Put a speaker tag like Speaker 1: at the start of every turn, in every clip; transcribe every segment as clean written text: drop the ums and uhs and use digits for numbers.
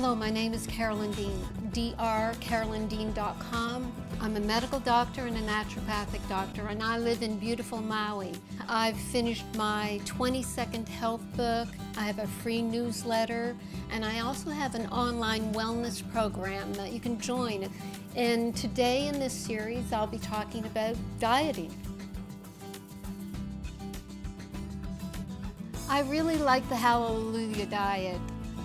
Speaker 1: Hello, my name is Carolyn Dean, carolyndean.com. I'm a medical doctor and a naturopathic doctor, and I live in beautiful Maui. I've finished my 20-second health book, I have a free newsletter, and I also have an online wellness program that you can join. And today in this series, I'll be talking about dieting. I really like the Hallelujah diet.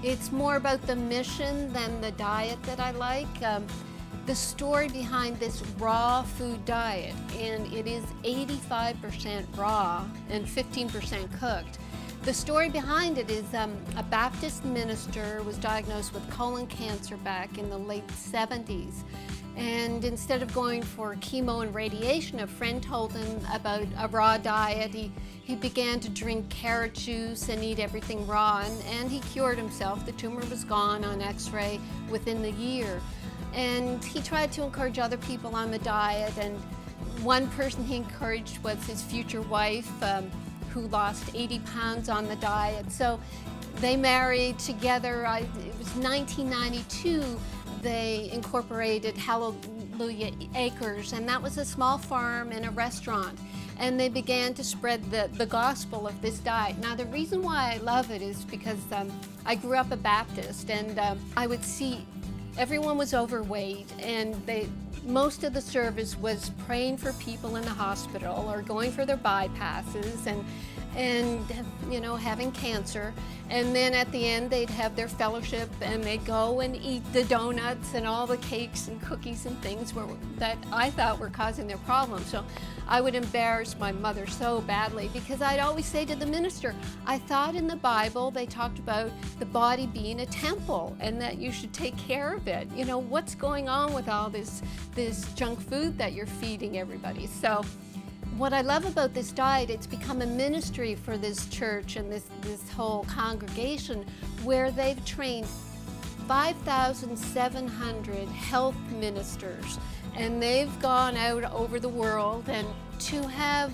Speaker 1: It's more about the mission than the diet that I like. The story behind this raw food diet, and it is 85% raw and 15% cooked. The story behind it is a Baptist minister was diagnosed with colon cancer back in the late 70s. And instead of going for chemo and radiation, a friend told him about a raw diet. He began to drink carrot juice and eat everything raw, and he cured himself. The tumor was gone on x-ray within the year. And he tried to encourage other people on the diet, and one person he encouraged was his future wife, who lost 80 pounds on the diet. So they married together. It was 1992. They incorporated Hallelujah Acres, and that was a small farm and a restaurant. And they began to spread the gospel of this diet. Now, the reason why I love it is because I grew up a Baptist, and I would see everyone was overweight, and most of the service was praying for people in the hospital or going for their bypasses and you know, having cancer. And then at the end they'd have their fellowship, and they'd go and eat the donuts and all the cakes and cookies and things that I thought were causing their problems. So I would embarrass my mother so badly, because I'd always say to the minister, I thought in the Bible they talked about the body being a temple and that you should take care of it. You know, what's going on with all this junk food that you're feeding everybody? So what I love about this diet, it's become a ministry for this church and this whole congregation, where they've trained 5,700 health ministers, and they've gone out over the world. And to have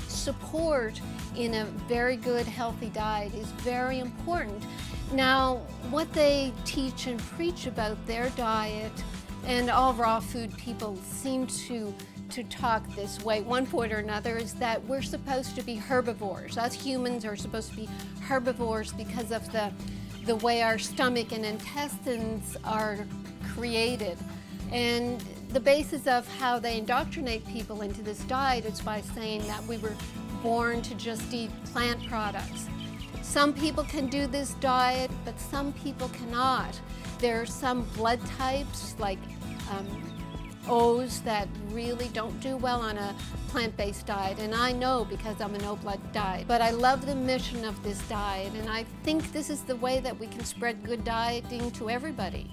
Speaker 1: support in a very good, healthy diet is very important. Now, what they teach and preach about their diet, and all raw food people seem to talk this way, one point or another, is that we're supposed to be herbivores. Us humans are supposed to be herbivores because of the way our stomach and intestines are created. And the basis of how they indoctrinate people into this diet is by saying that we were born to just eat plant products. Some people can do this diet, but some people cannot. There are some blood types, like O's, that really don't do well on a plant-based diet, and I know because I'm a no-blood diet. But I love the mission of this diet, and I think this is the way that we can spread good dieting to everybody.